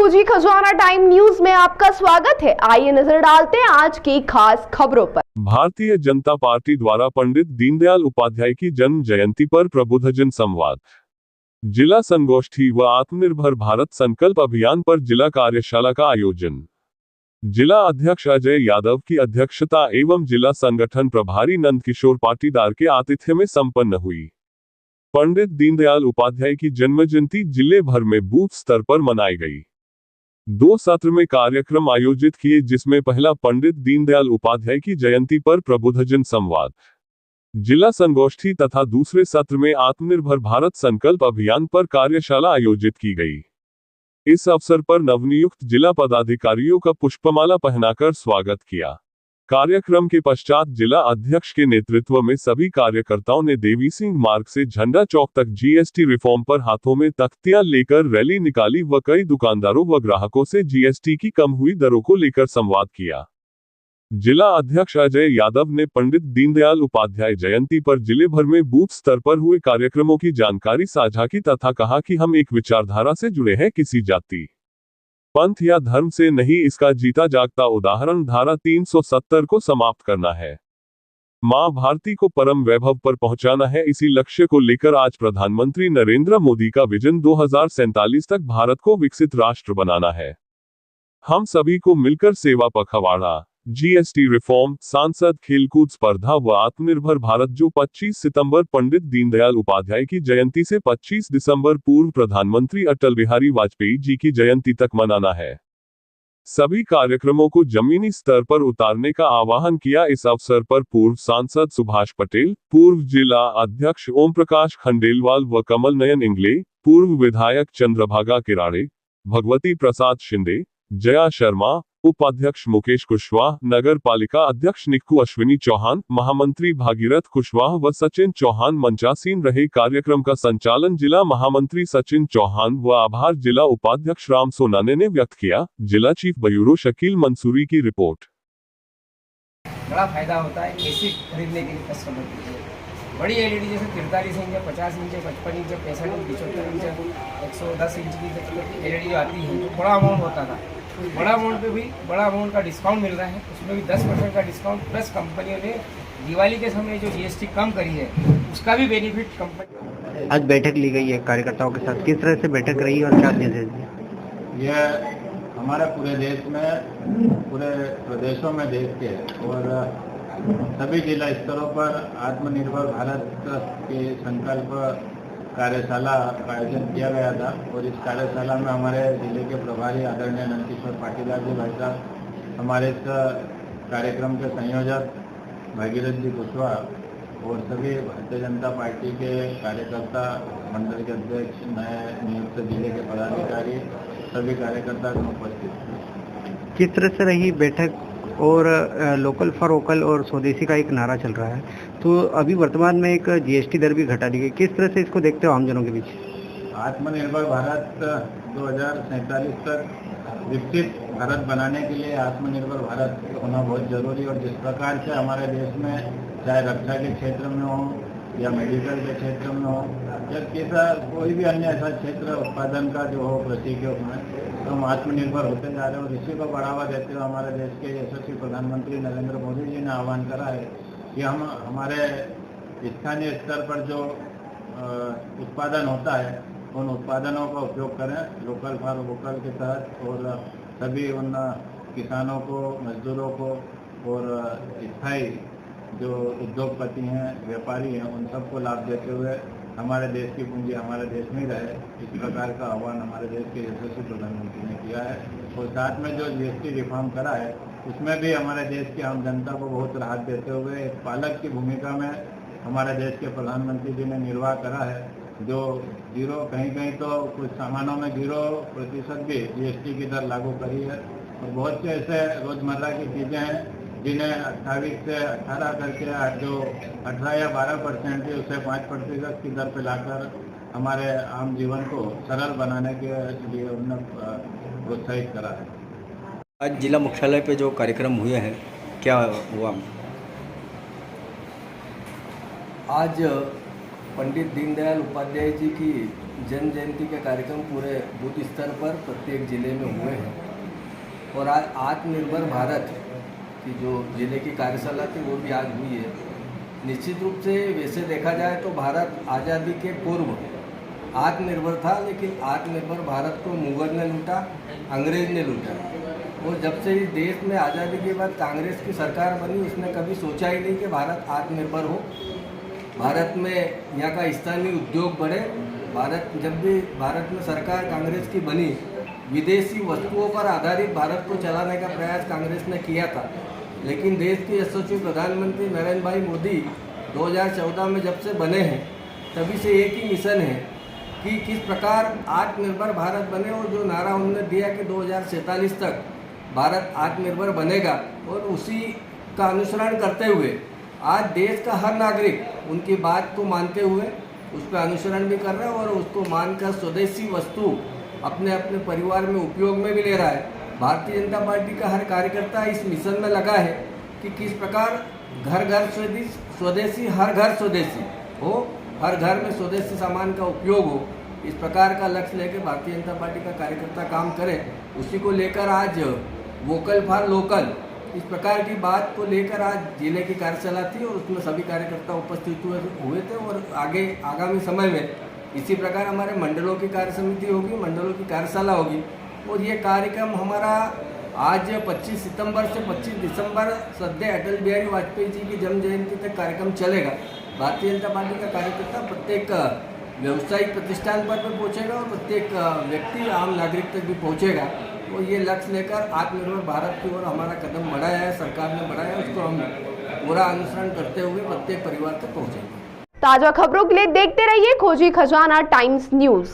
जी, खजवाना time news में आपका स्वागत है। आइए नजर डालते हैं आज की खास खबरों पर। भारतीय जनता पार्टी द्वारा पंडित दीनदयाल उपाध्याय की जन्म जयंती पर प्रबुद्धजन संवाद, जिला संगोष्ठी व आत्मनिर्भर भारत संकल्प अभियान पर जिला कार्यशाला का आयोजन। जिला अध्यक्ष अजय यादव की अध्यक्षता एवं जिला संगठन प्रभारी नंदकिशोर पाटीदार के आतिथ्य में संपन्न हुई। पंडित दीनदयाल उपाध्याय की जन्म जयंती जिले भर में बूथ स्तर पर मनाई गई। 2 सत्र में कार्यक्रम आयोजित किए, जिसमें पहला पंडित दीनदयाल उपाध्याय की जयंती पर प्रबुद्धजन संवाद, जिला संगोष्ठी तथा दूसरे सत्र में आत्मनिर्भर भारत संकल्प अभियान पर कार्यशाला आयोजित की गई। इस अवसर पर नवनियुक्त जिला पदाधिकारियों का पुष्पमाला पहनाकर स्वागत किया। कार्यक्रम के पश्चात जिला अध्यक्ष के नेतृत्व में सभी कार्यकर्ताओं ने देवी सिंह मार्ग से झंडा चौक तक जीएसटी रिफॉर्म पर हाथों में तख्तियां लेकर रैली निकाली व कई दुकानदारों व ग्राहकों से जीएसटी की कम हुई दरों को लेकर संवाद किया। जिला अध्यक्ष अजय यादव ने पंडित दीनदयाल उपाध्याय जयंती पर जिले भर में बूथ स्तर पर हुए कार्यक्रमों की जानकारी साझा की तथा कहा कि हम एक विचारधारा से जुड़े हैं, किसी जाति, पंथ या धर्म से नहीं। इसका जीता जागता उदाहरण धारा 370 को समाप्त करना है। मां भारती को परम वैभव पर पहुंचाना है। इसी लक्ष्य को लेकर आज प्रधानमंत्री नरेंद्र मोदी का विजन 2047 तक भारत को विकसित राष्ट्र बनाना है। हम सभी को मिलकर सेवा पखवाड़ा, जीएसटी रिफॉर्म, सांसद खेलकूद स्पर्धा व आत्मनिर्भर भारत, जो 25 सितंबर पंडित दीनदयाल उपाध्याय की जयंती से 25 दिसंबर पूर्व प्रधानमंत्री अटल बिहारी वाजपेयी जी की जयंती तक मनाना है। सभी कार्यक्रमों को जमीनी स्तर पर उतारने का आह्वान किया। इस अवसर पर पूर्व सांसद सुभाष पटेल, पूर्व जिला अध्यक्ष ओम प्रकाश खंडेलवाल व कमल नयन इंगले, पूर्व विधायक चंद्रभागा किराड़े, भगवती प्रसाद शिंदे, जया शर्मा, उपाध्यक्ष मुकेश कुशवाहा, नगर पालिका अध्यक्ष निक्कू अश्विनी चौहान, महामंत्री भागीरथ कुशवाहा व सचिन चौहान मंचासीन रहे। कार्यक्रम का संचालन जिला महामंत्री सचिन चौहान व आभार जिला उपाध्यक्ष राम सोनाने ने व्यक्त किया। जिला चीफ ब्यूरो शकील मंसूरी की रिपोर्ट। बड़ा फायदा होता है एसी खरीदने के लिए कस्टमर के लिए। बड़ी एलईडी जैसे 43 inch, 50 inch, 55 inch, 65 inch, 75 inch, 110 inch की एलईडी आती है, तो बड़ा अमाउंट होता था। बड़ा अमाउंट पे भी बड़ा अमाउंट का डिस्काउंट मिल रहा है, उसमें भी 10% का डिस्काउंट, प्लस कंपनियों ने दिवाली के समय जो जीएसटी कम करी है उसका भी बेनिफिट कंपनी। आज बैठक ली गई है कार्यकर्ताओं के साथ, किस तरह से बैठक रही और क्या निर्देश दिए? यह हमारे पूरे देश में, पूरे प्रदेशों में देश के और सभी जिला स्तरों पर आत्मनिर्भर भारत के संकल्प कार्यशाला का आयोजन किया गया था। और इस कार्यशाला में हमारे जिले के प्रभारी आदरणीय नंदकिशोर पाटीदार जी भाई साहब, हमारे इस कार्यक्रम के संयोजक भागीरथ जी कुशवाहा और सभी भारतीय जनता पार्टी के कार्यकर्ता, मंडल के अध्यक्ष, नए नियुक्त जिले के पदाधिकारी, सभी कार्यकर्ता उपस्थित थे। किस तरह से रही बैठक? और लोकल फॉर वोकल और स्वदेशी का एक नारा चल रहा है, तो अभी वर्तमान में एक जीएसटी दर भी घटा दी गई, किस तरह से इसको देखते हो आमजनों के बीच? आत्मनिर्भर भारत 2047 तक विकसित भारत बनाने के लिए आत्मनिर्भर भारत होना बहुत जरूरी। और जिस प्रकार से हमारे देश में, चाहे रक्षा के क्षेत्र में हो या मेडिकल के क्षेत्र में हो या कैसा कोई भी अन्य ऐसा क्षेत्र उत्पादन का जो हो कृषि के उसमें, तो हम आत्मनिर्भर होते जा रहे हैं। और इसी को बढ़ावा देते हुए हमारे देश के यशस्वी प्रधानमंत्री नरेंद्र मोदी जी ने आह्वान करा है कि हम हमारे स्थानीय स्तर पर जो उत्पादन होता है उन उत्पादनों का उपयोग करें लोकल फॉर वोकल के तहत, और सभी उन किसानों को, मजदूरों को और स्थायी जो उद्योगपति हैं, व्यापारी हैं, उन सबको लाभ देते हुए हमारे देश की पूंजी हमारे देश में ही रहे, इस प्रकार का आह्वान हमारे देश के यशस्वी प्रधानमंत्री ने किया है। और साथ में जो जीएसटी रिफॉर्म करा है उसमें भी हमारे देश की आम जनता को बहुत राहत देते हुए एक पालक की भूमिका में हमारे देश के प्रधानमंत्री जी ने निर्वाह करा है। जो जीरो, कहीं कहीं तो कुछ सामानों में 0% भी जीएसटी की दर लागू करी है। और बहुत से ऐसे रोजमर्रा की चीज़ें हैं जिन्हें 28 से 18 करके आज जो 18 या 12% थी उसे 5% की दर पर लाकर हमारे आम जीवन को सरल बनाने के लिए उन्होंने प्रोत्साहित करा है। आज जिला मुख्यालय पे जो कार्यक्रम हुए हैं, क्या हुआ? आज पंडित दीनदयाल उपाध्याय जी की जन जयंती के कार्यक्रम पूरे बूथ स्तर पर प्रत्येक जिले में हुए हैं और आज आत्मनिर्भर भारत की जो जिले की कार्यशाला थी वो भी आज हुई है। निश्चित रूप से वैसे देखा जाए तो भारत आज़ादी के पूर्व आत्मनिर्भर था, लेकिन आत्मनिर्भर भारत को मुगल ने लूटा, अंग्रेज ने लूटा। और जब से इस देश में आज़ादी के बाद कांग्रेस की सरकार बनी, उसने कभी सोचा ही नहीं कि भारत आत्मनिर्भर हो, भारत में यहाँ का स्थानीय उद्योग बढ़े। जब भी भारत में सरकार कांग्रेस की बनी, विदेशी वस्तुओं पर आधारित भारत को चलाने का प्रयास कांग्रेस ने किया था, लेकिन देश के यशस्वी प्रधानमंत्री नरेंद्र भाई मोदी 2014 में जब से बने हैं, तभी से एक ही मिशन है कि किस प्रकार आत्मनिर्भर भारत बने। और जो नारा उन्होंने दिया कि 2047 तक भारत आत्मनिर्भर बनेगा, और उसी का अनुसरण करते हुए आज देश का हर नागरिक उनकी बात को मानते हुए उस पर अनुसरण भी कर रहा है और उसको मानकर स्वदेशी वस्तु अपने अपने परिवार में उपयोग में भी ले रहा है। भारतीय जनता पार्टी का हर कार्यकर्ता इस मिशन में लगा है कि किस प्रकार घर घर स्वदेशी, हर घर स्वदेशी हो, हर घर में स्वदेशी सामान का उपयोग हो। इस प्रकार का लक्ष्य लेकर भारतीय जनता पार्टी का कार्यकर्ता काम करे, उसी को लेकर आज वोकल फॉर लोकल इस प्रकार की बात को लेकर आज जिले की कार्यशाला थी और उसमें सभी कार्यकर्ता उपस्थित हुए थे। और आगामी समय में इसी प्रकार हमारे मंडलों की कार्य समिति होगी, मंडलों की कार्यशाला होगी। और ये कार्यक्रम हमारा आज 25 सितंबर से 25 दिसंबर श्रद्धेय अटल बिहारी वाजपेयी जी की जन्म जयंती तक कार्यक्रम चलेगा। भारतीय जनता पार्टी का कार्यकर्ता प्रत्येक व्यावसायिक प्रतिष्ठान पर भी पहुँचेगा और प्रत्येक व्यक्ति आम नागरिक तक भी पहुँचेगा। और ये लक्ष्य लेकर आत्मनिर्भर भारत की ओर हमारा कदम बढ़ाया है, सरकार ने बढ़ाया है, उसको हम पूरा अनुसरण करते हुए प्रत्येक परिवार तक पहुँचेंगे। ताजा खबरों के लिए देखते रहिए खोजी खजाना टाइम्स न्यूज।